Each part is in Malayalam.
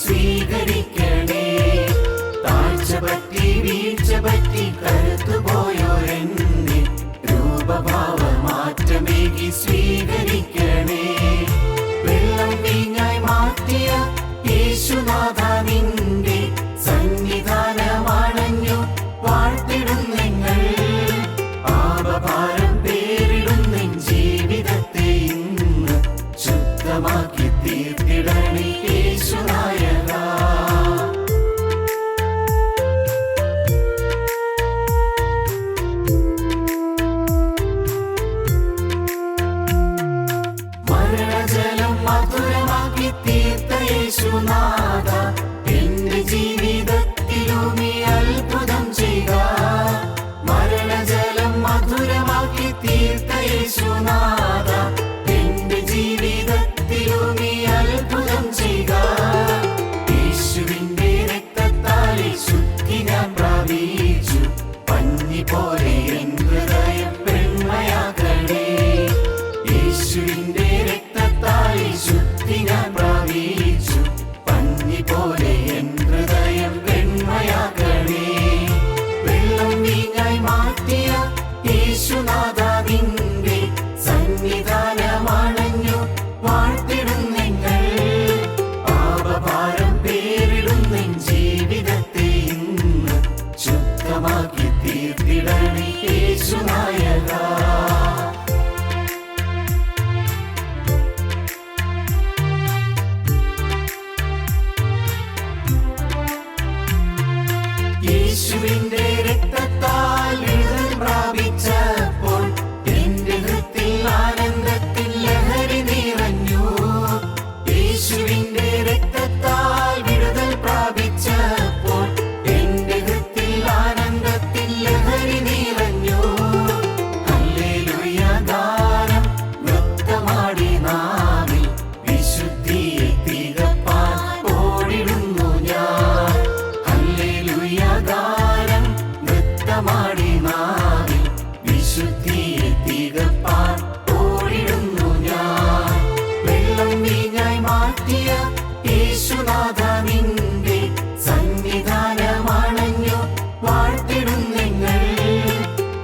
സ്വീകരിക്കണേ. താഴ്ച പറ്റി വീഴ്ച പറ്റി കരുത്തുപോയോരെന്നെ രൂപഭാവ മാറ്റമേകി സ്വീകരിക്കണേ. വെള്ളം വീഞ്ഞായി മാറ്റിയ യേശുനാഥ നിന്റെ സന്നിധാനമാണഞ്ഞു വാഴ്ത്തിടും നിങ്ങൾ. പാപഭാരം പേരിടുന്ന ജീവിതത്തെ ഇന്ന് ശുദ്ധമാക്കി തീർത്തിടണേ യേശുനായക. മരണജലം മധുരമാക്കി തീർത്ത യേശുനാഥ എന്റെ ജീവിതത്തിലും നീ അത്ഭുതം ചെയ്യുക. മരണജലം മധുരമാക്കി തീർത്ത യേശുനാഥ എന്റെ ജീവിതത്തിലും നീ അത്ഭുതം ചെയ്യുക. യേശുവിന്റെ രക്തത്താലെ ശുദ്ധി ഞാൻ പ്രാപിച്ചു. പഞ്ഞി പോലെ എൻ ഹൃദയം വെണ്മയാക്കണേ. യേശുവിന്റെ രക്തത്താലെ ശുദ്ധി ഞാൻ പ്രാപിച്ചു. പഞ്ഞി പോലെ എൻ ഹൃദയം വെണ്മയാക്കണേ. വെള്ളം വീഞ്ഞായി മാറ്റിയ യേശുനാഥ നിന്റെ സന്നിധാനമാണഞ്ഞു വാഴ്ത്തിടും നിങ്ങൾ. പാപഭാരം പേരിടുന്ന ജീവിതത്തെ ഇന്ന് ശുദ്ധമാക്കി തീർത്തിടണേ യേശുനായക. യേശുവിന്റെ രക്തത്താൽ വിടുതൽ പ്രാപിച്ചപ്പോൾ എന്റെ ഹൃത്തിൽ ആനന്ദത്തിൽ ലഹരി നിറഞ്ഞു. യേശുവിന്റെ രക്തത്താൽ വിടുതൽ പ്രാപിച്ചപ്പോൾ എന്റെ ഹൃത്തിൽ ആനന്ദത്തിൽ ലഹരി നിറഞ്ഞു. ഹല്ലേലൂയ ഗാനം നൃത്തമാടി നാവിൽ വിശുദ്ധിയെ തികപ്പാൻ ഓടിടുന്നു ഞാൻ. ഹല്ലേലൂയ ഗാനം നൃത്തമാടി നാവിൽ വിശുദ്ധിയെ തികപ്പാൻ ഓടിടുന്നു ഞാൻ. വെള്ളം വീഞ്ഞായി മാറ്റിയ യേശുനാഥ നിന്റെ സന്നിധാനമാണഞ്ഞു വാഴ്ത്തിടും നിങ്ങൾ.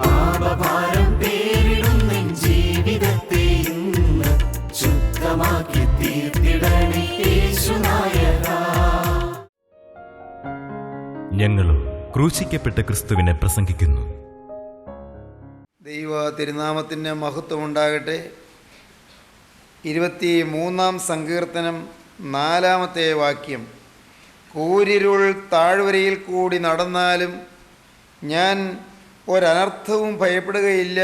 പാപഭാരം പേരിടുന്ന ജീവിതത്തെ ഇന്ന് ശുദ്ധമാക്കി തീർത്തിടണേ യേശുനായക. ഞങ്ങളും ക്രൂശിക്കപ്പെട്ട ക്രിസ്തുവിനെ പ്രസംഗിക്കുന്നു. ദൈവ തിരുനാമത്തിന് മഹത്വമുണ്ടാകട്ടെ. 23-ാം സങ്കീർത്തനം 4-ാമത്തെ വാക്യം. കൂരിരുൾ താഴ്വരയിൽ കൂടി നടന്നാലും ഞാൻ ഒരനർത്ഥവും ഭയപ്പെടുകയില്ല.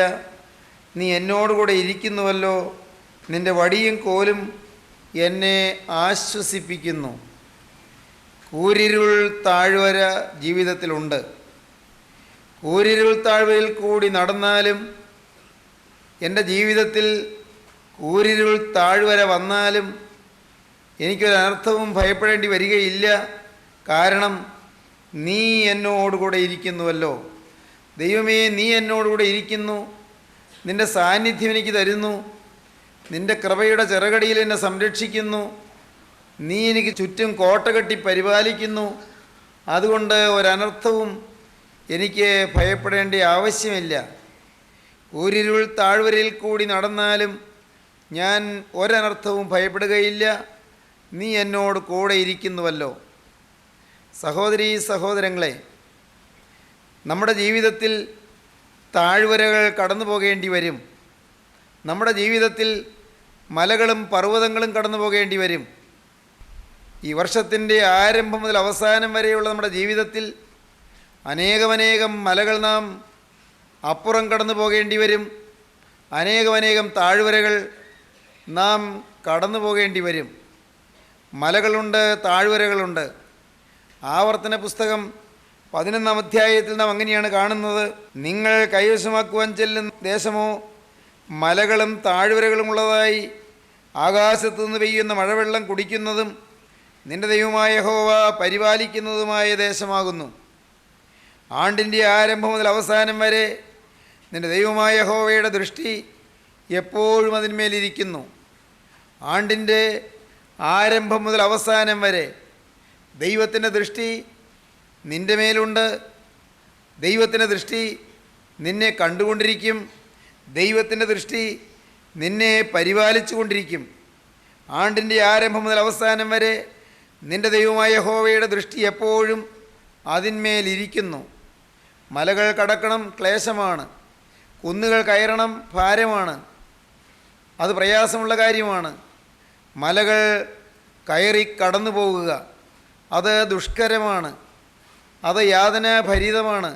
നീ എന്നോടുകൂടെ ഇരിക്കുന്നുവല്ലോ. നിന്റെ വടിയും കോലും എന്നെ ആശ്വസിപ്പിക്കുന്നു. കൂരിരുൾ താഴ്വര ജീവിതത്തിലുണ്ട്. കൂരിരുൾ താഴ്വരയിൽ കൂടി നടന്നാലും, എൻ്റെ ജീവിതത്തിൽ കൂരിരുൾ താഴ്വര വന്നാലും എനിക്കൊരനർത്ഥവും ഭയപ്പെടേണ്ടി വരികയില്ല. കാരണം നീ എന്നോടുകൂടെ ഇരിക്കുന്നുവല്ലോ. ദൈവമേ, നീ എന്നോടുകൂടെ ഇരിക്കുന്നു. നിൻ്റെ സാന്നിധ്യം എനിക്ക് തരുന്നു. നിൻ്റെ കൃപയുടെ ചിറകടിയിൽ എന്നെ സംരക്ഷിക്കുന്നു. നീ എനിക്ക് ചുറ്റും കോട്ട കെട്ടി പരിപാലിക്കുന്നു. അതുകൊണ്ട് ഒരനർത്ഥവും എനിക്ക് ഭയപ്പെടേണ്ട ആവശ്യമില്ല. കൂരിരുൾ താഴ്വരയിൽ കൂടി നടന്നാലും ഞാൻ ഒരനർത്ഥവും ഭയപ്പെടുകയില്ല. നീ എന്നോട് കൂടെ ഇരിക്കുന്നുവല്ലോ. സഹോദരീ സഹോദരങ്ങളെ, നമ്മുടെ ജീവിതത്തിൽ താഴ്വരകൾ കടന്നു പോകേണ്ടി വരും. നമ്മുടെ ജീവിതത്തിൽ മലകളും പർവ്വതങ്ങളും കടന്നു പോകേണ്ടി വരും. ഈ വർഷത്തിൻ്റെ ആരംഭം മുതൽ അവസാനം വരെയുള്ള നമ്മുടെ ജീവിതത്തിൽ അനേകം മലകൾ നാം അപ്പുറം കടന്നു പോകേണ്ടി വരും. അനേകം താഴ്വരകൾ നാം കടന്നു പോകേണ്ടി വരും. മലകളുണ്ട്, താഴ്വരകളുണ്ട്. ആവർത്തന പുസ്തകം 11-ാം അധ്യായത്തിൽ നാം അങ്ങനെയാണ് കാണുന്നത്. നിങ്ങൾ കൈവശമാക്കുവാൻ ചെല്ലുന്ന ദേശമോ മലകളും താഴ്വരകളും ഉള്ളതായി ആകാശത്തു നിന്ന് പെയ്യുന്ന മഴവെള്ളം കുടിക്കുന്നതും നിന്റെ ദൈവമായ യഹോവ പരിപാലിക്കുന്നതുമായ ദേശമാകുന്നു. ആണ്ടിൻ്റെ ആരംഭം മുതൽ അവസാനം വരെ നിന്റെ ദൈവമായ യഹോവയുടെ ദൃഷ്ടി എപ്പോഴും അതിന്മേലിരിക്കുന്നു. ആണ്ടിൻ്റെ ആരംഭം മുതൽ അവസാനം വരെ ദൈവത്തിൻ്റെ ദൃഷ്ടി നിൻ്റെ മേലുണ്ട്. ദൈവത്തിൻ്റെ ദൃഷ്ടി നിന്നെ കണ്ടുകൊണ്ടിരിക്കും. ദൈവത്തിൻ്റെ ദൃഷ്ടി നിന്നെ പരിപാലിച്ചു കൊണ്ടിരിക്കും. ആണ്ടിൻ്റെ ആരംഭം മുതൽ അവസാനം വരെ നിൻ്റെ ദൈവമായ യഹോവയുടെ ദൃഷ്ടി എപ്പോഴും അതിന്മേലിരിക്കുന്നു. മലകൾ കടക്കണം ക്ലേശമാണ്, കുന്നുകൾ കയറണം ഭാരമാണ്, അത് പ്രയാസമുള്ള കാര്യമാണ്. മലകൾ കയറി കടന്നു പോകുക അത് ദുഷ്കരമാണ്, അത് യാതനാഭരിതമാണ്,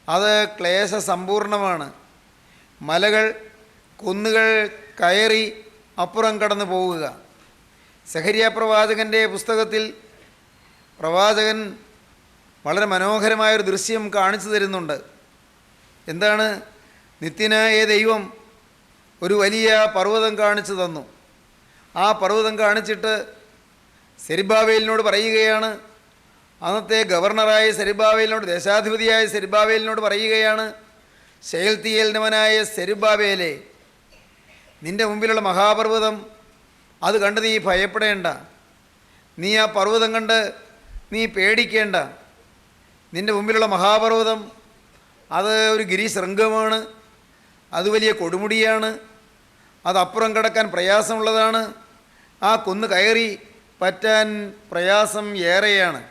അത് ക്ലേശസമ്പൂർണമാണ്. മലകൾ കുന്നുകൾ കയറി അപ്പുറം കടന്നു പോവുക. സെഖര്യാ പ്രവാചകൻ്റെ പുസ്തകത്തിൽ പ്രവാചകൻ വളരെ മനോഹരമായൊരു ദൃശ്യം കാണിച്ചു തരുന്നുണ്ട്. എന്താണ്? നിത്യനായ ദൈവം ഒരു വലിയ പർവ്വതം കാണിച്ചു തന്നു. ആ പർവ്വതം കാണിച്ചിട്ട് സെരുബ്ബാബേലിനോട് പറയുകയാണ്, അന്നത്തെ ഗവർണറായ സെരുബ്ബാബേലിനോട്, ദേശാധിപതിയായ സെരുബ്ബാബേലിനോട് പറയുകയാണ്, ശെയൽതീയേലിൻ്റെ മകനായ സെരുബ്ബാബേലേ, നിൻ്റെ മുമ്പിലുള്ള മഹാപർവ്വതം അത് കണ്ട് നീ ഭയപ്പെടേണ്ട, നീ ആ പർവ്വതം കണ്ട് നീ പേടിക്കേണ്ട. നിൻ്റെ മുമ്പിലുള്ള മഹാപർവ്വതം അത് ഒരു ഗിരിശൃംഗമാണ്, അത് വലിയ കൊടുമുടിയാണ്, അത് അപ്പുറം കടക്കാൻ പ്രയാസമുള്ളതാണ്, ആ കുന്ന് കയറി പറ്റാൻ പ്രയാസം ഏറെയാണ്.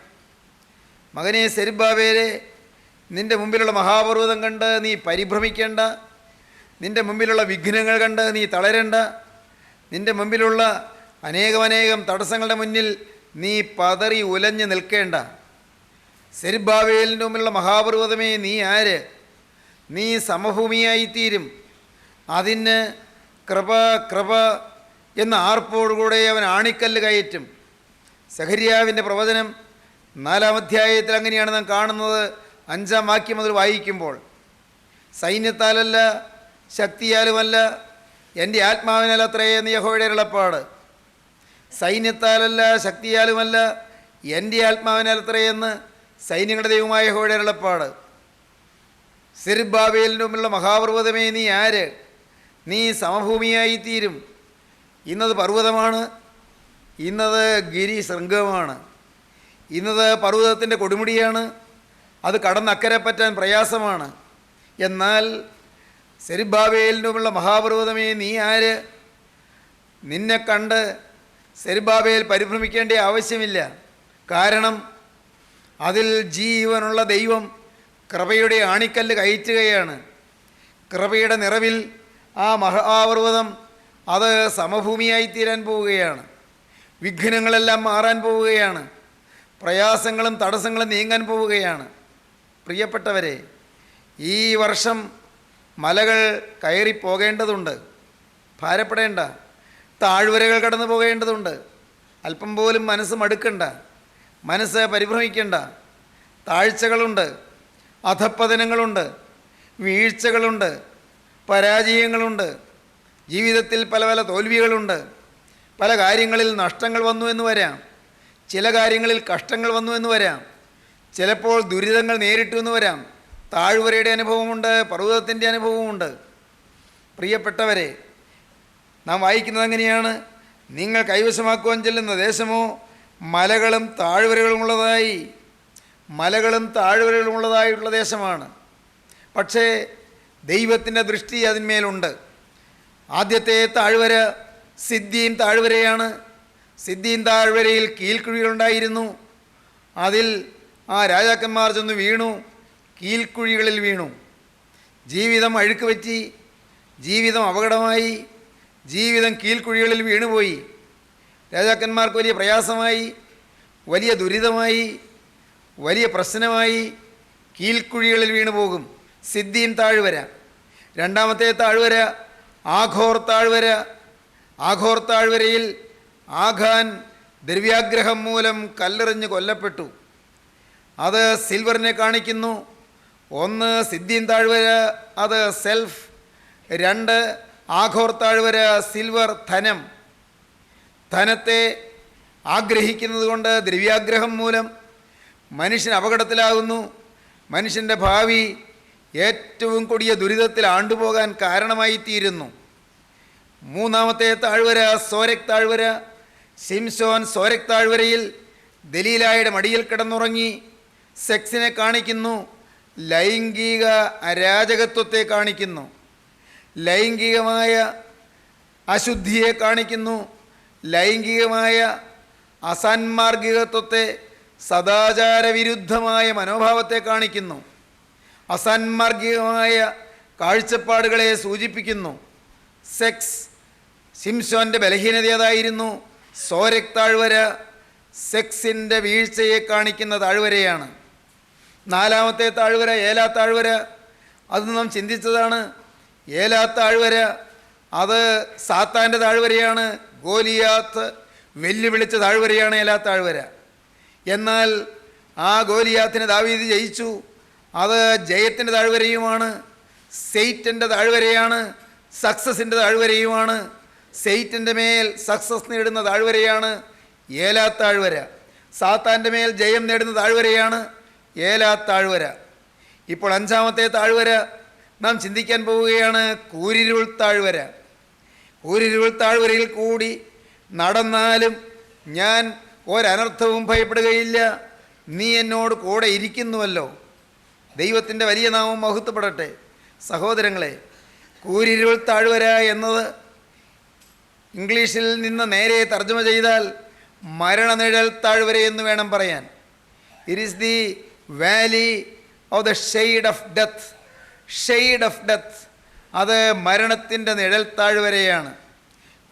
മകനെ സെരുബ്ബാബേലേ, നിൻ്റെ മുമ്പിലുള്ള മഹാപർവ്വതം കണ്ട് നീ പരിഭ്രമിക്കേണ്ട, നിൻ്റെ മുമ്പിലുള്ള വിഘ്നങ്ങൾ കണ്ട് നീ തളരേണ്ട, നിൻ്റെ മുമ്പിലുള്ള അനേകം തടസ്സങ്ങളുടെ മുന്നിൽ നീ പതറി ഉലഞ്ഞു നിൽക്കേണ്ട. സെരുബ്ബാബേലിൻ്റെ മുമ്പിലുള്ള മഹാപർവ്വതമേ, നീ ആര്? നീ സമഭൂമിയായിത്തീരും. അതിന് കൃപ കൃപ എന്ന ആർപ്പോടുകൂടെ അവൻ ആണിക്കല്ല് കയറ്റും. സെഖര്യാവിൻ്റെ പ്രവചനം 4-ാം അധ്യായത്തിൽ അങ്ങനെയാണ് നാം കാണുന്നത്. 5-ാം വാക്യം മുതൽ വായിക്കുമ്പോൾ, സൈന്യത്താലല്ല ശക്തിയാലുമല്ല എൻ്റെ ആത്മാവിനാൽ അത്രയേ എന്ന് യഹോവയുടെ അരുളപ്പാട്. സൈന്യത്താലല്ല ശക്തിയാലുമല്ല എൻ്റെ ആത്മാവിനാൽ അത്രയെന്ന് സൈന്യങ്ങളുടെ ദൈവമായ യഹോവയുടെ അരുളപ്പാട്. സെരുബ്ബാബേലിൻ്റെ മുമ്പിലുള്ള മഹാപർവ്വതമേ, നീ ആര്? നീ സമഭൂമിയായിത്തീരും. ഇന്നത് പർവ്വതമാണ്, ഇന്നത് ഗിരിശൃംഗമാണ്, ഇന്നത് പർവ്വതത്തിൻ്റെ കൊടുമുടിയാണ്, അത് കടന്നക്കരെ പറ്റാൻ പ്രയാസമാണ്. എന്നാൽ സെരുബ്ബാബേലിൻ്റെ മുമ്പിലുള്ള മഹാപർവ്വതമേ, നീ ആര്? നിന്നെ കണ്ട് സെരുബ്ബാബേൽ പരിഭ്രമിക്കേണ്ട ആവശ്യമില്ല. കാരണം അതിൽ ജീവനുള്ള ദൈവം കൃപയുടെ ആണിക്കല്ല് കയറ്റുകയാണ്. കൃപയുടെ നിറവിൽ ആ മഹാപർവ്വതം അത് സമഭൂമിയായിത്തീരാൻ പോവുകയാണ്. വിഘ്നങ്ങളെല്ലാം മാറാൻ പോവുകയാണ്. പ്രയാസങ്ങളും തടസ്സങ്ങളും നീങ്ങാൻ പോവുകയാണ്. പ്രിയപ്പെട്ടവരെ, ഈ വർഷം മലകൾ കയറിപ്പോകേണ്ടതുണ്ട്. ഭാരപ്പെടേണ്ട. താഴ്വരകൾ കടന്നു പോകേണ്ടതുണ്ട്. അല്പം പോലും മനസ്സ് മടുക്കണ്ട, മനസ്സ് പരിഭ്രമിക്കേണ്ട. താഴ്ചകളുണ്ട്, അധപ്പതനങ്ങളുണ്ട്, വീഴ്ചകളുണ്ട്, പരാജയങ്ങളുണ്ട്. ജീവിതത്തിൽ പല പല തോൽവികളുണ്ട്. പല കാര്യങ്ങളിൽ നഷ്ടങ്ങൾ വന്നു എന്ന് വരാം, ചില കാര്യങ്ങളിൽ കഷ്ടങ്ങൾ വന്നു എന്ന് വരാം, ചിലപ്പോൾ ദുരിതങ്ങൾ നേരിട്ടു എന്ന് വരാം. താഴ്വരയുടെ അനുഭവമുണ്ട്, പർവ്വതത്തിൻ്റെ അനുഭവമുണ്ട്. പ്രിയപ്പെട്ടവരെ, നാം വായിക്കുന്നത് അങ്ങനെയാണ്, നിങ്ങൾ കൈവശമാക്കുവാൻ ചെല്ലുന്ന ദേശമോ മലകളും താഴ്വരകളുമുള്ളതായി, മലകളും താഴ്വരകളുമുള്ളതായിട്ടുള്ള ദേശമാണ്. പക്ഷേ ദൈവത്തിൻ്റെ ദൃഷ്ടി അതിന്മേലുണ്ട്. ആദ്യത്തെ താഴ്വര സിദ്ദീം താഴ്വരയാണ്. സിദ്ദീം താഴ്വരയിൽ കീൽക്കുഴികളുണ്ടായിരുന്നു. അതിൽ ആ രാജാക്കന്മാർ ചെന്ന് വീണു, കീൽക്കുഴികളിൽ വീണു. ജീവിതം അഴുക്ക് പറ്റി, ജീവിതം അപകടമായി, ജീവിതം കീൽക്കുഴികളിൽ വീണുപോയി. രാജാക്കന്മാർക്ക് വലിയ പ്രയാസമായി, വലിയ ദുരിതമായി, വലിയ പ്രശ്നമായി. കീൽക്കുഴികളിൽ വീണു പോകും. സിദ്ദീം താഴ്വര. രണ്ടാമത്തെ താഴ്വര ആഘോർ താഴ്വര. ആഘോർ താഴ്വരയിൽ ആഖാൻ ദ്രവ്യാഗ്രഹം മൂലം കല്ലെറിഞ്ഞ് കൊല്ലപ്പെട്ടു. അത് സിൽവറിനെ കാണിക്കുന്നു. 1 സിദ്ദീം താഴ്വര, അത് സെൽഫ്. 2 ആഘോർ താഴ്വര, സിൽവർ, ധനം. ധനത്തെ ആഗ്രഹിക്കുന്നത് കൊണ്ട് ദ്രവ്യാഗ്രഹം മൂലം മനുഷ്യൻ അപകടത്തിലാകുന്നു. മനുഷ്യൻ്റെ ഭാവി ഏറ്റവും കൊടിയ ദുരിതത്തിൽ ആണ്ടുപോകാൻ കാരണമായിത്തീരുന്നു. 3-ാമത്തെ താഴ്വര സോരക് താഴ്വര. സിംസോൻ സോരക് താഴ്വരയിൽ ദലീലായുടെ മടിയിൽ കിടന്നുറങ്ങി സെക്സിനെ കാണിക്കുന്നു, ലൈംഗിക അരാജകത്വത്തെ കാണിക്കുന്നു, ലൈംഗികമായ അശുദ്ധിയെ കാണിക്കുന്നു, ലൈംഗികമായ അസാൻമാർഗികത്വത്തെ, സദാചാരവിരുദ്ധമായ മനോഭാവത്തെ കാണിക്കുന്നു, അസാൻമാർഗികമായ കാഴ്ചപ്പാടുകളെ സൂചിപ്പിക്കുന്നു. സെക്സ് ശിംശോൻ്റെ ബലഹീനത അതായിരുന്നു. സോരക് താഴ്വര സെക്സിൻ്റെ വീഴ്ചയെ കാണിക്കുന്ന താഴ്വരയാണ്. നാലാമത്തെ താഴ്വര ഏലാ താഴ്വര. അത് നാം ചിന്തിച്ചതാണ്. ഏലാ താഴ്വര അത് സാത്താൻ്റെ താഴ്വരയാണ്. ഗോലിയാത്ത് വെല്ലുവിളിച്ച താഴ്വരയാണ് ഏലാ താഴ്വര. എന്നാൽ ആ ഗോലിയാത്തിനെ ദാവീദ് ജയിച്ചു. അത് ജയത്തിൻ്റെ താഴ്വരയുമാണ്, സെയ്റ്റൻ്റെ താഴ്വരയാണ്, സക്സസിൻ്റെ താഴ്വരയുമാണ്. സെയ്റ്റൻ്റെ മേൽ സക്സസ് നേടുന്ന താഴ്വരയാണ് ഏലാ താഴ്വര. സാത്താൻ്റെ മേൽ ജയം നേടുന്ന താഴ്വരയാണ് ഏലാ താഴ്വര. ഇപ്പോൾ അഞ്ചാമത്തെ താഴ്വര നാം ചിന്തിക്കാൻ പോവുകയാണ്, കൂരിരുൾ താഴ്വര. കൂരിരുൾ താഴ്വരയിൽ കൂടി നടന്നാലും ഞാൻ ഒരനർത്ഥവും ഭയപ്പെടുകയില്ല, നീ എന്നോട് കൂടെ ഇരിക്കുന്നുവല്ലോ. ദൈവത്തിൻ്റെ വലിയ നാമം മഹത്വപ്പെടട്ടെ. സഹോദരങ്ങളെ, കൂരിരുൾ താഴ്വര എന്നത് ഇംഗ്ലീഷിൽ നിന്ന് നേരെ തർജ്ജമ ചെയ്താൽ മരണനിഴൽ താഴ്വര എന്ന് വേണം പറയാൻ. It is the valley of the shade of death. Shade of death അത് മരണത്തിൻ്റെ നിഴൽ താഴ്വരയാണ്.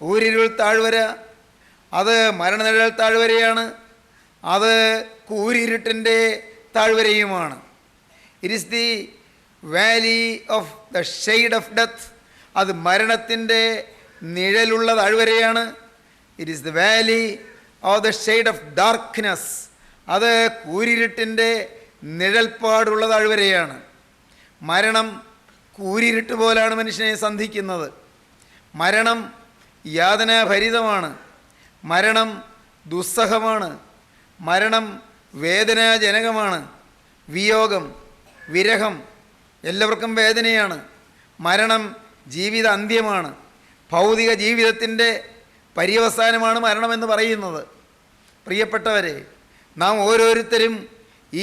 കൂരിരുൾ താഴ്വര അത് മരണനിഴൽ താഴ്വരയാണ്. അത് കൂരിരുട്ടിൻ്റെ താഴ്വരയുമാണ്. It is the valley of the shade of death. അത് മരണത്തിൻ്റെ നിഴലുള്ള താഴ്വരയാണ്. It is the valley of the shade of darkness. അത് കൂരിരുട്ടിൻ്റെ നിഴൽപ്പാടുള്ള താഴ്വരയാണ്. മരണം കൂരിരുട്ട് പോലാണ് മനുഷ്യനെ സന്ധിക്കുന്നത്. മരണം യാതനാഭരിതമാണ്. മരണം ദുസ്സഹമാണ്. മരണം വേദനാജനകമാണ്. വിയോഗം, വിരഹം എല്ലാവർക്കും വേദനയാണ്. മരണം ജീവിത അന്ത്യമാണ്. ഭൗതിക ജീവിതത്തിൻ്റെ പര്യവസാനമാണ് മരണമെന്ന് പറയുന്നത്. പ്രിയപ്പെട്ടവരെ, നാം ഓരോരുത്തരും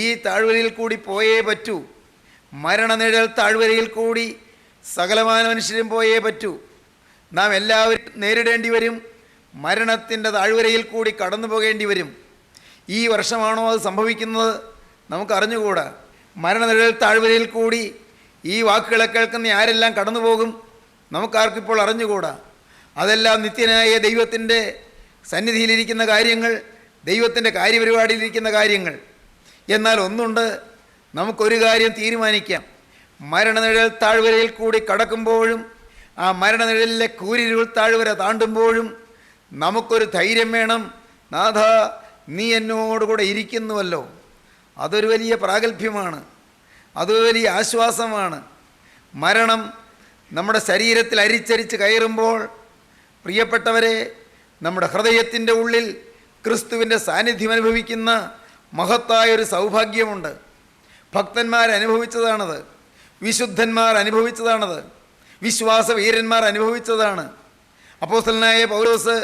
ഈ താഴ്വരയിൽ കൂടി പോയേ പറ്റൂ. മരണനിഴൽ താഴ്വരയിൽ കൂടി സകലമാന മനുഷ്യരും പോയേ പറ്റൂ. നാം എല്ലാവരും നേരിടേണ്ടി വരും. മരണത്തിൻ്റെ താഴ്വരയിൽ കൂടി കടന്നു പോകേണ്ടി വരും. ഈ വർഷമാണോ അത് സംഭവിക്കുന്നത് നമുക്കറിഞ്ഞുകൂടാ. മരണനിഴൽ താഴ്വരയിൽ കൂടി ഈ വാക്കുകളെ കേൾക്കുന്ന ആരെല്ലാം കടന്നു പോകും നമുക്കാർക്കിപ്പോൾ അറിഞ്ഞുകൂടാ. അതെല്ലാം നിത്യനായ ദൈവത്തിൻ്റെ സന്നിധിയിലിരിക്കുന്ന കാര്യങ്ങൾ, ദൈവത്തിൻ്റെ കാര്യപരിപാടിയിലിരിക്കുന്ന കാര്യങ്ങൾ. എന്നാൽ ഒന്നുണ്ട്, നമുക്കൊരു കാര്യം തീരുമാനിക്കാം. മരണനിഴൽ താഴ്വരയിൽ കൂടി കടക്കുമ്പോഴും ആ മരണനിഴലിലെ കൂരിരുൾ താഴ്വര താണ്ടുമ്പോഴും നമുക്കൊരു ധൈര്യം വേണം. നാഥ, നീ എന്നോടുകൂടെ ഇരിക്കുന്നുവല്ലോ. അതൊരു വലിയ പ്രാഗൽഭ്യമാണ്. അതൊരു വലിയ ആശ്വാസമാണ്. മരണം നമ്മുടെ ശരീരത്തിൽ അരിച്ചരിച്ച് കയറുമ്പോൾ പ്രിയപ്പെട്ടവരെ, നമ്മുടെ ഹൃദയത്തിൻ്റെ ഉള്ളിൽ ക്രിസ്തുവിൻ്റെ സാന്നിധ്യം അനുഭവിക്കുന്ന മഹത്തായൊരു സൗഭാഗ്യമുണ്ട്. ഭക്തന്മാർ അനുഭവിച്ചതാണത്. വിശുദ്ധന്മാർ അനുഭവിച്ചതാണത്. വിശ്വാസവീരന്മാർ അനുഭവിച്ചതാണ്. അപ്പോസ്തലനായ പൗലോസ്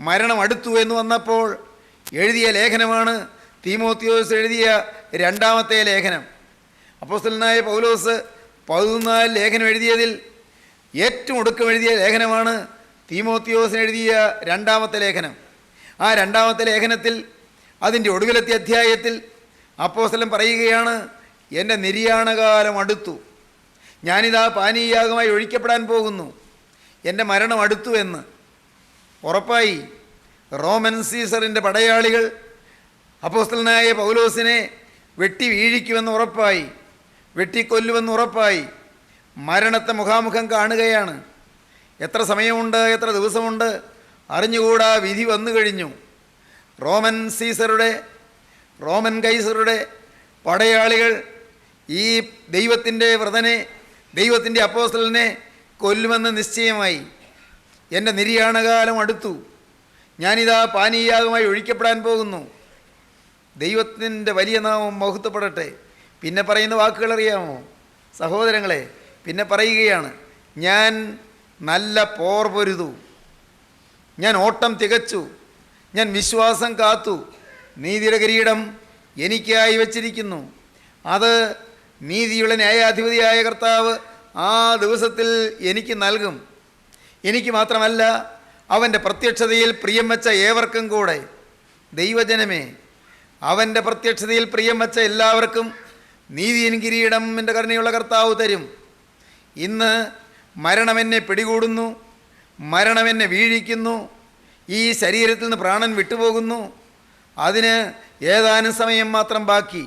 മരണം അടുത്തു എന്ന് വന്നപ്പോൾ എഴുതിയ ലേഖനമാണ് തീമോത്തിയോസ് എഴുതിയ രണ്ടാമത്തെ ലേഖനം. അപ്പോസ്തലനായ പൗലോസ് 14 ലേഖനം എഴുതിയതിൽ ഏറ്റവും ഒടുക്കം എഴുതിയ ലേഖനമാണ് തീമോത്തിയോസിന് എഴുതിയ രണ്ടാമത്തെ ലേഖനം. ആ രണ്ടാമത്തെ ലേഖനത്തിൽ അതിൻ്റെ ഒടുവിലത്തെ അധ്യായത്തിൽ അപ്പോസ്തലൻ പറയുകയാണ്, എൻ്റെ നിര്യാണകാലം അടുത്തു, ഞാനിതാ പാനീയാഗമായി ഒഴിക്കപ്പെടാൻ പോകുന്നു, എൻ്റെ മരണം അടുത്തു എന്ന്. ഉറപ്പായി റോമൻ സീസറിൻ്റെ പടയാളികൾ അപ്പോസ്തലനായ പൗലോസിനെ വെട്ടി വീഴിക്കുമെന്ന് ഉറപ്പായി, വെട്ടിക്കൊല്ലുമെന്ന് ഉറപ്പായി. മരണത്തെ മുഖാമുഖം കാണുകയാണ്. എത്ര സമയമുണ്ട്, എത്ര ദിവസമുണ്ട് അറിഞ്ഞുകൂടാ. വിധി വന്നു കഴിഞ്ഞു. റോമൻ കൈസറുടെ പടയാളികൾ ഈ ദൈവത്തിൻ്റെ വ്രതനെ, ദൈവത്തിൻ്റെ അപ്പോസ്തലനെ കൊല്ലുമെന്ന് നിശ്ചയമായി. എൻ്റെ നിര്യാണകാലം അടുത്തു, ഞാനിതാ പാനീയാഗമായി ഒഴിക്കപ്പെടാൻ പോകുന്നു. ദൈവത്തിൻ്റെ വലിയ നാമം മഹത്വപ്പെടട്ടെ. പിന്നെ പറയുന്ന വാക്കുകൾ അറിയാമോ സഹോദരങ്ങളെ? പിന്നെ പറയുകയാണ്, ഞാൻ നല്ല പോർ പൊരുതു, ഞാൻ ഓട്ടം തികച്ചു, ഞാൻ വിശ്വാസം കാത്തു, നീതിയുടെ കിരീടം എനിക്കായി വച്ചിരിക്കുന്നു. അത് നീതിയുള്ള ന്യായാധിപതിയായ കർത്താവ് ആ ദിവസത്തിൽ എനിക്ക് നൽകും. എനിക്ക് മാത്രമല്ല, അവൻ്റെ പ്രത്യക്ഷതയിൽ പ്രിയം വച്ച ഏവർക്കും കൂടെ. ദൈവജനമേ, അവൻ്റെ പ്രത്യക്ഷതയിൽ പ്രിയം വച്ച എല്ലാവർക്കും നീതിயின் കിരീടം എൻ്റെ കരുണയുള്ള കർത്താവ് തരും. ഇന്ന് മരണം എന്നെ പിടികൂടുന്നു, മരണം എന്നെ വീഴിക്കുന്നു, ഈ ശരീരത്തിൽ നിന്ന് പ്രാണൻ വിട്ടുപോകുന്നു. അതിന് ഏതാനും സമയം മാത്രം ബാക്കി.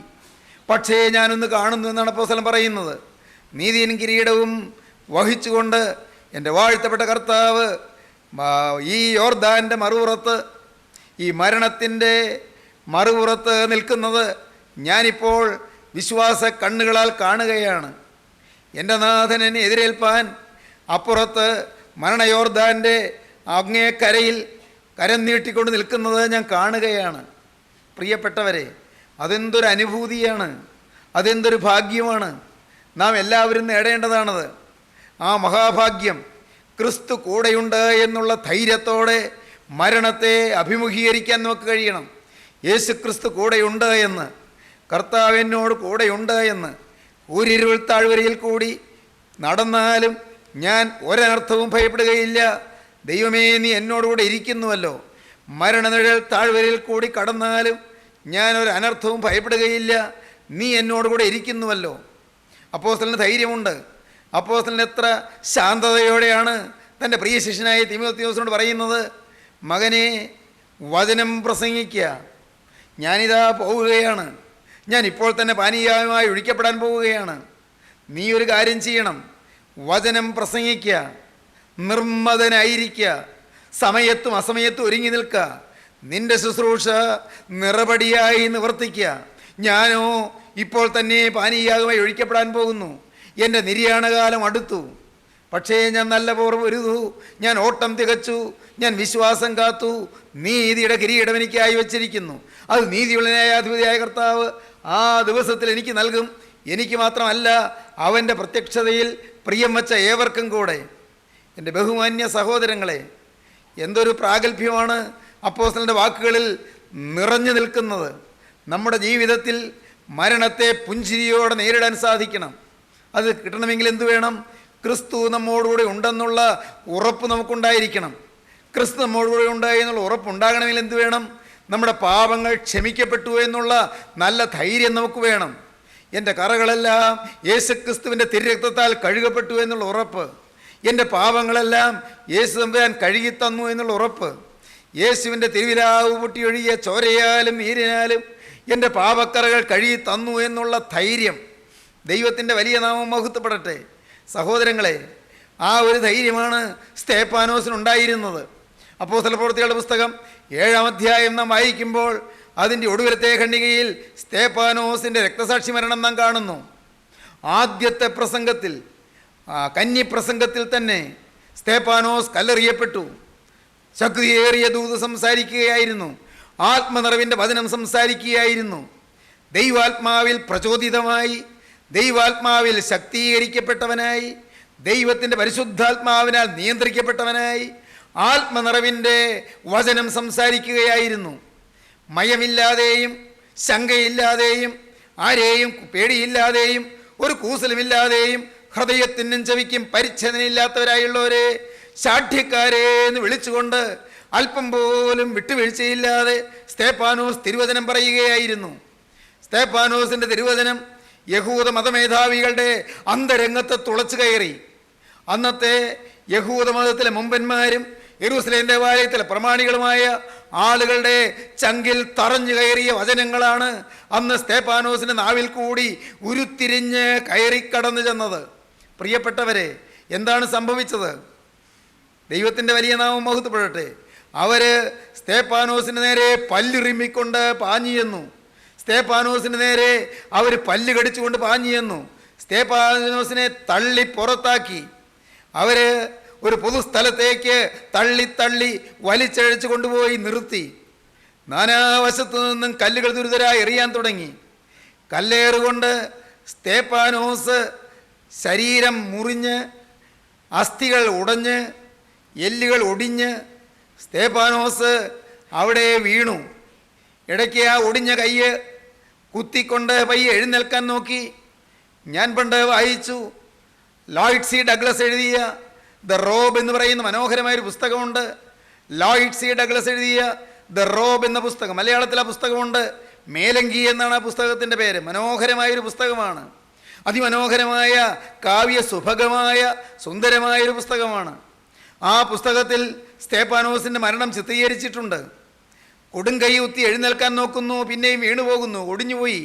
പക്ഷേ ഞാനൊന്ന് കാണുന്നു എന്നാണ് അപ്പോസ്തലൻ പറയുന്നത്. നീതിயின் കിരീടവും വഹിച്ചുകൊണ്ട് എൻ്റെ വാഴ്ത്തപ്പെട്ട കർത്താവ് ഈ യോർദാൻ്റെ മറുപുറത്ത്, ഈ മരണത്തിൻ്റെ മറുപുറത്ത് നിൽക്കുന്നത് ഞാനിപ്പോൾ വിശ്വാസ കണ്ണുകളാൽ കാണുകയാണ്. എൻ്റെ നാഥൻ എന്നെ എതിരേൽപ്പാൻ അപ്പുറത്ത് മരണയോർദാൻ്റെ അങ്ങേ കരയിൽ കരം നീട്ടിക്കൊണ്ട് നിൽക്കുന്നത് ഞാൻ കാണുകയാണ്. പ്രിയപ്പെട്ടവരെ, അതെന്തൊരു അനുഭൂതിയാണ്, അതെന്തൊരു ഭാഗ്യമാണ്. നാം എല്ലാവരും നേടേണ്ടതാണത്. ആ മഹാഭാഗ്യം, ക്രിസ്തു കൂടെയുണ്ട് എന്നുള്ള ധൈര്യത്തോടെ മരണത്തെ അഭിമുഖീകരിക്കാൻ നമുക്ക് കഴിയണം. യേശു ക്രിസ്തു കൂടെയുണ്ട് എന്ന്, കർത്താവ് എന്നോട് കൂടെയുണ്ട് എന്ന്. ഊരിരുൾ താഴ്വരയിൽ കൂടി നടന്നാലും ഞാൻ ഒരനർത്ഥവും ഭയപ്പെടുകയില്ല. ദൈവമേ, നീ എന്നോടുകൂടെ ഇരിക്കുന്നുവല്ലോ. മരണനിഴൽ താഴ്വരയിൽ കൂടി കടന്നാലും ഞാൻ ഒരു അനർത്ഥവും ഭയപ്പെടുകയില്ല, നീ എന്നോടുകൂടെ ഇരിക്കുന്നുവല്ലോ. അപ്പോസ്തലന് ധൈര്യമുണ്ട്. അപ്പോസ്തലൻ എത്ര ശാന്തതയോടെയാണ് തൻ്റെ പ്രിയ ശിഷ്യനായ തീമോഥെയോസിനോട് പറയുന്നത്, മകനെ, വചനം പ്രസംഗിക്കുക. ഞാനിതാ പോവുകയാണ്, ഞാൻ ഇപ്പോൾ തന്നെ പാനീയമായി ഒഴിക്കപ്പെടാൻ പോവുകയാണ്. നീ ഒരു കാര്യം ചെയ്യണം, വചനം പ്രസംഗിക്കുക, നിർമ്മതനായിരിക്കുക, സമയത്തും അസമയത്തും ഒരുങ്ങി നിൽക്കുക, നിന്റെ ശുശ്രൂഷ നിറപടിയായി നിവർത്തിക്കുക. ഞാനോ ഇപ്പോൾ തന്നെ പാനീയമായി ഒഴിക്കപ്പെടാൻ പോകുന്നു. എൻ്റെ നിര്യാണകാലം അടുത്തു. പക്ഷേ ഞാൻ നല്ല പോർ പൊരുതു, ഞാൻ ഓട്ടം തികച്ചു, ഞാൻ വിശ്വാസം കാത്തു. നീതിയുടെ കിരീടം എനിക്കായി വച്ചിരിക്കുന്നു. അത് നീതിയുള്ള ന്യായാധിപതിയായ കർത്താവ് ആ ദിവസത്തിൽ എനിക്ക് നൽകും. എനിക്ക് മാത്രമല്ല, അവൻ്റെ പ്രത്യക്ഷതയിൽ പ്രിയം വച്ച ഏവർക്കും കൂടെ. എൻ്റെ ബഹുമാന്യ സഹോദരങ്ങളെ, എന്തൊരു പ്രാഗൽഭ്യമാണ് അപ്പോസ്തലൻ്റെ വാക്കുകളിൽ നിറഞ്ഞു നിൽക്കുന്നത്. നമ്മുടെ ജീവിതത്തിൽ മരണത്തെ പുഞ്ചിരിയോടെ നേരിടാൻ സാധിക്കണം. അത് കിട്ടണമെങ്കിൽ എന്തു വേണം? ക്രിസ്തു നമ്മോടുകൂടെ ഉണ്ടെന്നുള്ള ഉറപ്പ് നമുക്കുണ്ടായിരിക്കണം. ക്രിസ്തു നമ്മോടുകൂടെ ഉണ്ടായി എന്നുള്ള ഉറപ്പുണ്ടാകണമെങ്കിൽ എന്തു വേണം? നമ്മുടെ പാപങ്ങൾ ക്ഷമിക്കപ്പെട്ടു എന്നുള്ള നല്ല ധൈര്യം നമുക്ക് വേണം. എൻ്റെ കറകളെല്ലാം യേശുക്രിസ്തുവിൻ്റെ തിരുരക്തത്താൽ കഴുകപ്പെട്ടു എന്നുള്ള ഉറപ്പ്, എൻ്റെ പാപങ്ങളെല്ലാം യേശു തമ്പുരാൻ കഴുകി തന്നു എന്നുള്ള ഉറപ്പ്, യേശുവിൻ്റെ തിരുവിലാവ് പൊട്ടിയൊഴുകിയ ചോരയാലും നീരിനാലും എൻ്റെ പാപക്കറകൾ കഴുകി തന്നു എന്നുള്ള ധൈര്യം. ദൈവത്തിൻ്റെ വലിയ നാമം മഹത്വപ്പെടട്ടെ. സഹോദരങ്ങളെ, ആ ഒരു ധൈര്യമാണ് സ്തേഫാനോസിനുണ്ടായിരുന്നത്. അപ്പോസ്തലപ്രവൃത്തികളുടെ പുസ്തകം 7-ാം അധ്യായം നാം വായിക്കുമ്പോൾ അതിൻ്റെ ഒടുവിലത്തെ ഖണ്ഡികയിൽ സ്തേഫാനോസിൻ്റെ രക്തസാക്ഷി മരണം നാം കാണുന്നു. ആദ്യത്തെ പ്രസംഗത്തിൽ, കന്യപ്രസംഗത്തിൽ തന്നെ സ്തേഫാനോസ് കല്ലെറിയപ്പെട്ടു. ശക്തിയേറിയ ദൂത് സംസാരിക്കുകയായിരുന്നു, ആത്മനിറവിൻ്റെ വചനം സംസാരിക്കുകയായിരുന്നു. ദൈവാത്മാവിൽ പ്രചോദിതമായി, ദൈവാത്മാവിൽ ശക്തീകരിക്കപ്പെട്ടവനായി, ദൈവത്തിൻ്റെ പരിശുദ്ധാത്മാവിനാൽ നിയന്ത്രിക്കപ്പെട്ടവനായി ആത്മനിറവിൻ്റെ വചനം സംസാരിക്കുകയായിരുന്നു. മയമില്ലാതെയും ശങ്കയില്ലാതെയും ആരെയും പേടിയില്ലാതെയും ഒരു കൂസലുമില്ലാതെയും ഹൃദയത്തിനും ചെവിക്കും പരിച്ഛേദനയില്ലാത്തവരായുള്ളവരെ, ശാഠ്യക്കാരെ എന്ന് വിളിച്ചുകൊണ്ട് അല്പം പോലും വിട്ടുവീഴ്ചയില്ലാതെ സ്തേഫാനോസ് തിരുവചനം പറയുകയായിരുന്നു. സ്തേഫാനോസിൻ്റെ തിരുവചനം യഹൂദ മതമേധാവികളുടെ അന്തരംഗത്തെ തുളച്ചു കയറി. അന്നത്തെ യഹൂദ മതത്തിലെ മുമ്പന്മാരും യെരൂശലേം ദേവാലയത്തിലെ പ്രമാണികളുമായ ആളുകളുടെ ചങ്കിൽ തറഞ്ഞു കയറിയ വചനങ്ങളാണ് അന്ന് സ്തേഫാനോസിൻ്റെ നാവിൽ കൂടി ഉരുത്തിരിഞ്ഞ് കയറിക്കടന്നു ചെന്നത്. പ്രിയപ്പെട്ടവരെ, എന്താണ് സംഭവിച്ചത്? ദൈവത്തിൻ്റെ വലിയ നാമം മഹത്വപ്പെടട്ടെ. അവർ സ്തേഫാനോസിന് നേരെ പല്ലിറിമ്മിക്കൊണ്ട് പാഞ്ഞു ചെന്നു. സ്തേഫാനോസിന് നേരെ അവർ പല്ല് കടിച്ചുകൊണ്ട് പാഞ്ഞു ചെന്നു. സ്തേഫാനോസിനെ തള്ളി പുറത്താക്കി. അവർ ഒരു പൊതുസ്ഥലത്തേക്ക് തള്ളി വലിച്ചഴച്ച് കൊണ്ടുപോയി നിർത്തി. നാനാവശത്തു നിന്നും കല്ലുകൾ ദുരിതരായി എറിയാൻ തുടങ്ങി. കല്ലേറുകൊണ്ട് സ്തേഫാനോസ് ശരീരം മുറിഞ്ഞ്, അസ്ഥികൾ ഉടഞ്ഞ്, എല്ലുകൾ ഒടിഞ്ഞ് സ്തേഫാനോസ് അവിടെ വീണു. ഇടയ്ക്ക് ആ ഒടിഞ്ഞ കയ്യ് കുത്തിക്കൊണ്ട് പയ്യെ എഴുന്നേൽക്കാൻ നോക്കി. ഞാൻ പണ്ട് വായിച്ചു, ലോയിഡ് സി ഡഗ്ലസ് എഴുതിയ ദ റോബ് എന്ന് പറയുന്ന മനോഹരമായൊരു പുസ്തകമുണ്ട്. ലോയിഡ് സി ഡഗ്ലസ് എഴുതിയ ദ റോബ് എന്ന പുസ്തകം, മലയാളത്തിൽ ആ പുസ്തകമുണ്ട്. മേലങ്കി എന്നാണ് ആ പുസ്തകത്തിൻ്റെ പേര്. മനോഹരമായൊരു പുസ്തകമാണ്. അതിമനോഹരമായ കാവ്യ സുഭഗമായ സുന്ദരമായൊരു പുസ്തകമാണ്. ആ പുസ്തകത്തിൽ സ്തേഫാനോസിൻ്റെ മരണം ചിത്രീകരിച്ചിട്ടുണ്ട്. കൊടുങ്കൈ കുത്തി എഴുന്നേൽക്കാൻ നോക്കുന്നു, പിന്നെയും വീണുപോകുന്നു, ഒടിഞ്ഞുപോയി.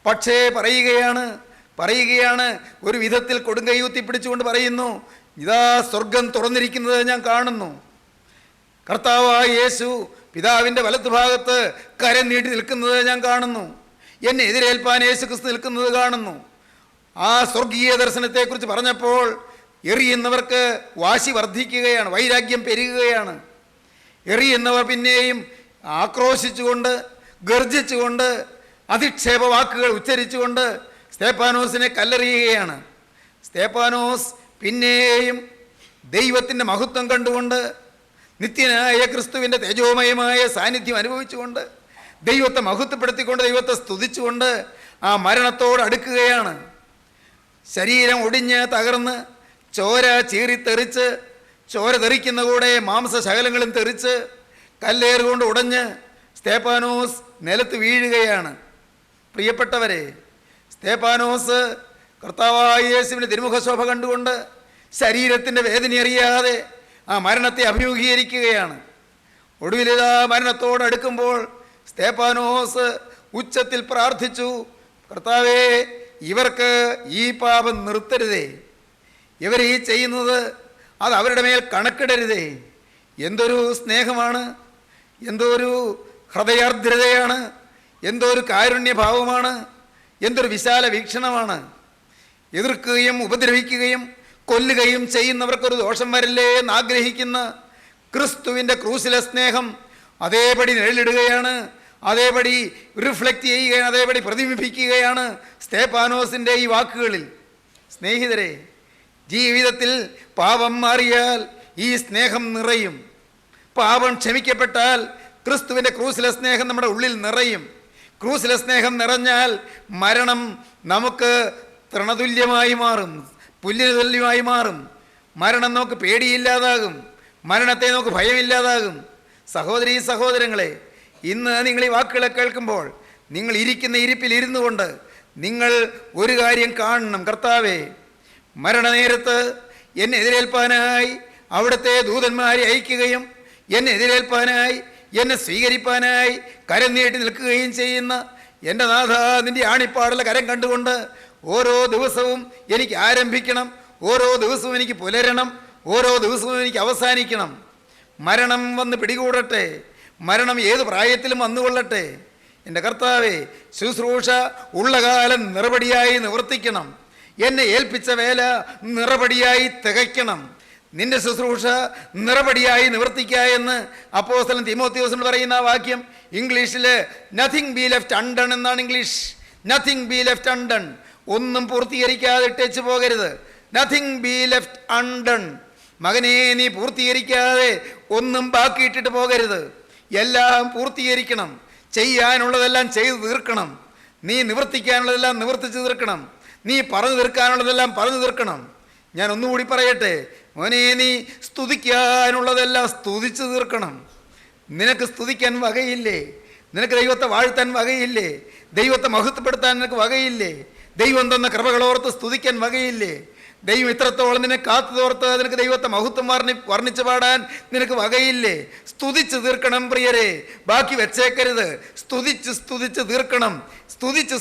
പക്ഷേ പറയുകയാണ് ഒരു വിധത്തിൽ കൊടുങ്കൈ കുത്തി പിടിച്ചുകൊണ്ട് പറയുന്നു, ഇതാ സ്വർഗം തുറന്നിരിക്കുന്നത് ഞാൻ കാണുന്നു. കർത്താവായ യേശു പിതാവിൻ്റെ വലത്തുഭാഗത്ത് കരം നീട്ടി നിൽക്കുന്നത് ഞാൻ കാണുന്നു. എന്നെ എതിരേൽപ്പാൻ യേശു ക്രിസ്തു നിൽക്കുന്നത് കാണുന്നു. ആ സ്വർഗീയ ദർശനത്തെക്കുറിച്ച് പറഞ്ഞപ്പോൾ എറിയുന്നവർക്ക് വാശി വർദ്ധിക്കുകയാണ്, വൈരാഗ്യം പെരുകുകയാണ്. എറിയുന്നവർ പിന്നെയും ആക്രോശിച്ചുകൊണ്ട്, ഗർജിച്ചുകൊണ്ട്, അധിക്ഷേപ വാക്കുകൾ ഉച്ചരിച്ചുകൊണ്ട് സ്തേഫാനോസിനെ കല്ലെറിയുകയാണ്. സ്തേഫാനോസ് പിന്നെയും ദൈവത്തിൻ്റെ മഹത്വം കണ്ടുകൊണ്ട്, നിത്യനായ ക്രിസ്തുവിൻ്റെ തേജോമയമായ സാന്നിധ്യം അനുഭവിച്ചുകൊണ്ട്, ദൈവത്തെ മഹത്വപ്പെടുത്തിക്കൊണ്ട്, ദൈവത്തെ സ്തുതിച്ചുകൊണ്ട് ആ മരണത്തോട് അടുക്കുകയാണ്. ശരീരം ഒടിഞ്ഞ് തകർന്ന് ചോര ചീറിത്തെറിച്ച്, ചോര തെറിക്കുന്ന കൂടെ മാംസശകലങ്ങളും തെറിച്ച്, കല്ലേറുകൊണ്ട് ഉടഞ്ഞ് സ്തേഫാനോസ് നിലത്ത് വീഴുകയാണ്. പ്രിയപ്പെട്ടവരെ, സ്തേഫാനോസ് കർത്താവായ യേശുവിൻ്റെ തിരുമുഖശോഭ കണ്ടുകൊണ്ട് ശരീരത്തിൻ്റെ വേദനയറിയാതെ ആ മരണത്തെ അഭിമുഖീകരിക്കുകയാണ്. ഒടുവിലിതാ മരണത്തോടടുക്കുമ്പോൾ സ്തേഫാനോസ് ഉച്ചത്തിൽ പ്രാർത്ഥിച്ചു, കർത്താവേ, ഇവർക്ക് ഈ പാപം നിർത്തരുതേ, ഇവർ ഈ ചെയ്യുന്നത് അത് അവരുടെ മേൽ കണക്കിടരുതേ. എന്തൊരു സ്നേഹമാണ്, എന്തൊരു ഹൃദയാർദ്രതയാണ്, എന്തൊരു കാരുണ്യഭാവമാണ്, എന്തൊരു വിശാല വീക്ഷണമാണ്. എതിർക്കുകയും ഉപദ്രവിക്കുകയും കൊല്ലുകയും ചെയ്യുന്നവർക്കൊരു ദോഷം വരില്ലേ എന്ന് ആഗ്രഹിക്കുന്ന ക്രിസ്തുവിൻ്റെ ക്രൂസിലെ സ്നേഹം അതേപടി നിഴലിടുകയാണ്, അതേപടി റിഫ്ലക്റ്റ് ചെയ്യുകയാണ്, അതേപടി പ്രതിബിംബിക്കുകയാണ് സ്തേഫാനോസിൻ്റെ ഈ വാക്കുകളിൽ. സ്നേഹിതരെ, ജീവിതത്തിൽ പാപം മാറിയാൽ ഈ സ്നേഹം നിറയും. പാപം ക്ഷമിക്കപ്പെട്ടാൽ ക്രിസ്തുവിൻ്റെ ക്രൂസിലെ സ്നേഹം നമ്മുടെ ഉള്ളിൽ നിറയും. ക്രൂസിലെ സ്നേഹം നിറഞ്ഞാൽ മരണം നമുക്ക് തൃണതുല്യമായി മാറും, പുല്ലിന് തുല്യമായി മാറും. മരണം നമുക്ക് പേടിയില്ലാതാകും, മരണത്തെ നമുക്ക് ഭയമില്ലാതാകും. സഹോദരീ സഹോദരങ്ങളെ, ഇന്ന് നിങ്ങൾ ഈ വാക്കുകളെ കേൾക്കുമ്പോൾ നിങ്ങൾ ഇരിക്കുന്ന ഇരിപ്പിൽ ഇരുന്നു കൊണ്ട് നിങ്ങൾ ഒരു കാര്യം കാണണം. കർത്താവേ, മരണനേരത്ത് എന്നെ എതിരേൽപ്പാനായി അവിടുത്തെ ദൂതന്മാരെ അയക്കുകയും എന്നെ എതിരേൽപ്പാനായി, എന്നെ സ്വീകരിപ്പാനായി കരം നീട്ടി നിൽക്കുകയും ചെയ്യുന്ന എൻ്റെ നാഥ, നിൻ്റെ ആണിപ്പാടുള്ള കരം കണ്ടുകൊണ്ട് ഓരോ ദിവസവും എനിക്ക് ആരംഭിക്കണം, ഓരോ ദിവസവും എനിക്ക് പുലരണം, ഓരോ ദിവസവും എനിക്ക് അവസാനിക്കണം. മരണം വന്ന് പിടികൂടട്ടെ, മരണം ഏത് പ്രായത്തിലും വന്നുകൊള്ളട്ടെ. എൻ്റെ കർത്താവേ, ശുശ്രൂഷ ഉള്ള കാലം നിറപടിയായി നിവർത്തിക്കണം. എന്നെ ഏൽപ്പിച്ച വേല നിറപടിയായി തികയ്ക്കണം. നിന്റെ ശുശ്രൂഷ നിറപടിയായി നിവർത്തിക്കുക എന്ന് അപ്പോസ്തലൻ തീമോത്തിയോസിനോട് പറയുന്ന വാക്യം ഇംഗ്ലീഷിൽ നത്തിങ് ബി ലെഫ്റ്റ് അൺഡൺ എന്നാണ്. English nothing be left undone, ഒന്നും പൂർത്തീകരിക്കാതെ ഇട്ടേച്ച് പോകരുത്. Nothing be left undone. മകനെ, നീ പൂർത്തീകരിക്കാതെ ഒന്നും ബാക്കിയിട്ടിട്ട് പോകരുത്. എല്ലാം പൂർത്തീകരിക്കണം. ചെയ്യാനുള്ളതെല്ലാം ചെയ്തു തീർക്കണം. നീ നിവർത്തിക്കാനുള്ളതെല്ലാം നിവർത്തിച്ച് തീർക്കണം. നീ പറഞ്ഞു തീർക്കാനുള്ളതെല്ലാം പറഞ്ഞു തീർക്കണം. ഞാൻ ഒന്നുകൂടി പറയട്ടെ, മോനെ, നീ സ്തുതിക്കാനുള്ളതെല്ലാം സ്തുതിച്ച് തീർക്കണം. നിനക്ക് സ്തുതിക്കാൻ വകയില്ലേ? നിനക്ക് ദൈവത്തെ വാഴ്ത്താൻ വകയില്ലേ? ദൈവത്തെ മഹത്വപ്പെടുത്താൻ നിനക്ക് വകയില്ലേ? ദൈവം തന്ന കൃപകളോർത്ത് സ്തുതിക്കാൻ വകയില്ലേ? ദൈവം ഇത്രത്തോളം നിന്നെ കാത്തുതോർത്ത് നിനക്ക് ദൈവത്തെ മഹത്വം വർണ്ണിച്ച് പാടാൻ നിനക്ക് വകയില്ലേ? സ്തുതിച്ച് തീർക്കണം പ്രിയരെ, ബാക്കി വെച്ചേക്കരുത്. സ്തുതിച്ച് തീർക്കണം. സ്തുതിച്ച്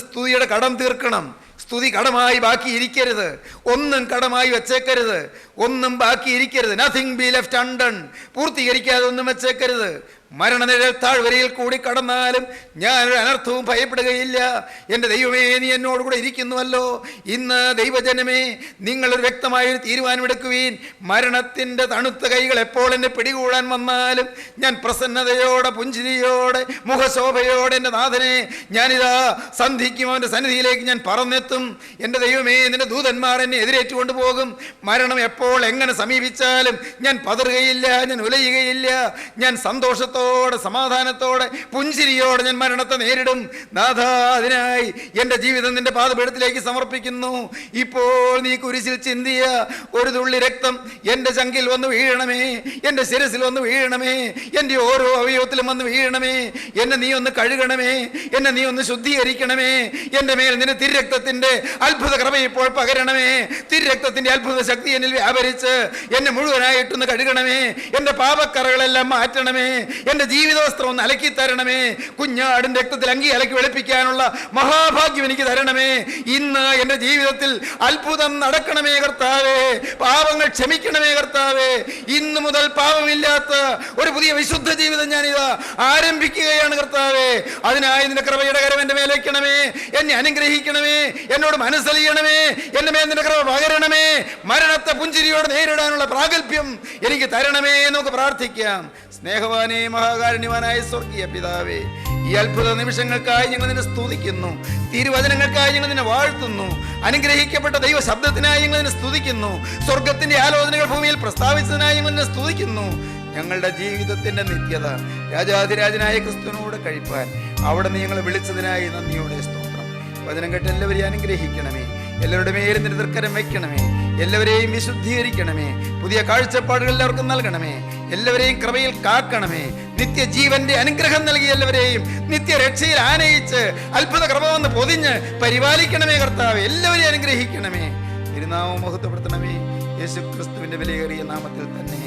സ്തുതിയുടെ കടം തീർക്കണം. സ്തുതി കടമായി ബാക്കി ഇരിക്കരുത്. ഒന്നും കടമായി വെച്ചേക്കരുത്, ഒന്നും ബാക്കി ഇരിക്കരുത്. Nothing be left undone. പൂർത്തീകരിക്കാതെ ഒന്നും വെച്ചേക്കരുത്. മരണനിഴൽ താഴ്വരയിൽ കൂടി കടന്നാലും ഞാനൊരു അനർത്ഥവും ഭയപ്പെടുകയില്ല. എൻ്റെ ദൈവമേ, നീ എന്നോടുകൂടെ ഇരിക്കുന്നുവല്ലോ. ഇന്ന് ദൈവജനമേ, നിങ്ങളൊരു വ്യക്തമായൊരു തീരുമാനമെടുക്കുവീൻ. മരണത്തിൻ്റെ തണുത്ത കൈകൾ എപ്പോൾ എന്നെ പിടികൂടാൻ വന്നാലും ഞാൻ പ്രസന്നതയോടെ, പുഞ്ചിരിയോടെ, മുഖശോഭയോടെ എൻ്റെ നാഥനെ ഞാനിതാ സന്ധിക്കും. അവൻ്റെ സന്നിധിയിലേക്ക് ഞാൻ പറന്നെത്തും. എൻ്റെ ദൈവമേ, നിൻ്റെ ദൂതന്മാർ എന്നെ എതിരേറ്റുകൊണ്ട് പോകും. മരണം എപ്പോൾ എങ്ങനെ സമീപിച്ചാലും ഞാൻ പതറുകയില്ല, ഞാൻ ഉലയുകയില്ല. ഞാൻ സന്തോഷത്തോടെ സന്തോഷത്തോടെ, സമാധാനത്തോടെ, പുഞ്ചിരിയോടെ ഞാൻ മരണത്തെ നേരിടും. നാഥ, അതിനായി എൻ്റെ ജീവിതം നിന്റെ പാദപീഠത്തിലേക്ക് സമർപ്പിക്കുന്നു. ഇപ്പോൾ നീ കുരിശിൽ ചിന്തിയ ഒരു തുള്ളി രക്തം എൻ്റെ ചങ്കിൽ വന്ന് വീഴണമേ, എൻ്റെ ശിരസിൽ വന്ന് വീഴണമേ, എൻ്റെ ഓരോ അവയവത്തിലും വന്ന് വീഴണമേ. എന്നെ നീ ഒന്ന് കഴുകണമേ, എന്നെ നീ ഒന്ന് ശുദ്ധീകരിക്കണമേ. എൻ്റെ മേൽ നിന്റെ തിരക്തത്തിൻ്റെ അത്ഭുത കൃപ ഇപ്പോൾ പകരണമേ. തിരക്തത്തിൻ്റെ അത്ഭുത ശക്തി എന്നിൽ വ്യാപരിച്ച് എന്നെ മുഴുവനായിട്ടൊന്ന് കഴുകണമേ. എൻ്റെ പാപക്കറകളെല്ലാം മാറ്റണമേ. എൻ്റെ ജീവിതവസ്ത്രം ഒന്ന് അലക്കി തരണമേ. കുഞ്ഞാടിൻ്റെ രക്തത്തിൽ അങ്കി അലക്കി വെളുപ്പിക്കാനുള്ള മഹാഭാഗ്യം എനിക്ക് തരണമേ. ഇന്ന് എൻ്റെ ജീവിതത്തിൽ അത്ഭുതം നടക്കണമേ കർത്താവേ. പാപങ്ങൾ ക്ഷമിക്കണമേ കർത്താവേ. ഇന്നു മുതൽ പാപമില്ലാത്ത ഒരു പുതിയ വിശുദ്ധ ജീവിതം ഞാനിതാ ആരംഭിക്കുകയാണ് കർത്താവേ. അതിനായി നിന്റെ കൃപയുടെ കരം എൻ്റെ മേലേക്കണമേ. എന്നെ അനുഗ്രഹിക്കണമേ, എന്നോട് മനസ്സലിയണമേ, എന്റെ മേൽ നിന്റെ കൃപ പകരണമേ. മരണത്തെ പുഞ്ചിരിയോടെ നേരിടാനുള്ള പ്രാഗൽഭ്യം എനിക്ക് തരണമേ. നമുക്ക് പ്രാർത്ഥിക്കാം. സ്നേഹവാനേ, മഹാകാരുണ്യവാനായ സ്വർഗീയ പിതാവേ, ഈ അത്ഭുത നിമിഷങ്ങൾക്കായി ഞങ്ങൾ നിന്നെ സ്തുതിക്കുന്നു. തിരുവചനങ്ങൾക്കായി ഞങ്ങൾ നിന്നെ വാഴ്ത്തുന്നു. അനുഗ്രഹിക്കപ്പെട്ട ദൈവ ശബ്ദത്തിനായി ഞങ്ങൾ നിന്നെ സ്തുതിക്കുന്നു. സ്വർഗത്തിന്റെ ആലോചനകൾ ഭൂമിയിൽ പ്രസ്താവിച്ചതിനായി ഞങ്ങൾ നിന്നെ സ്തുതിക്കുന്നു. ഞങ്ങളുടെ ജീവിതത്തിന്റെ നിത്യത രാജാധിരാജനായ ക്രിസ്തുവിനോട് കഴിപ്പാൻ അവിടെ നീ ഞങ്ങളെ വിളിച്ചതിനായി നന്ദിയോടെ സ്തോത്രം. വചനം കേട്ട് എല്ലാവരെയും അനുഗ്രഹിക്കണമേ. എല്ലാവരുടെ മേലും നിന്റെ തൃക്കരം വയ്ക്കണമേ. എല്ലാവരെയും വിശുദ്ധീകരിക്കണമേ. പുതിയ കാഴ്ചപ്പാടുകൾ എല്ലാവർക്കും നൽകണമേ. എല്ലാവരെയും കൃപയിൽ കാക്കണമേ. നിത്യജീവന്റെ അനുഗ്രഹം നൽകി എല്ലാവരെയും നിത്യരക്ഷയിൽ ആനയിച്ച് അത്ഭുത കൃപ വന്ന് പൊതിഞ്ഞ് പരിപാലിക്കണമേ കർത്താവേ. എല്ലാവരെയും അനുഗ്രഹിക്കണമേ. തിരുനാമം മഹത്വപ്പെടുത്തണമേ. യേശു ക്രിസ്തുവിന്റെ വിലയേറിയ നാമത്തിൽ തന്നെ.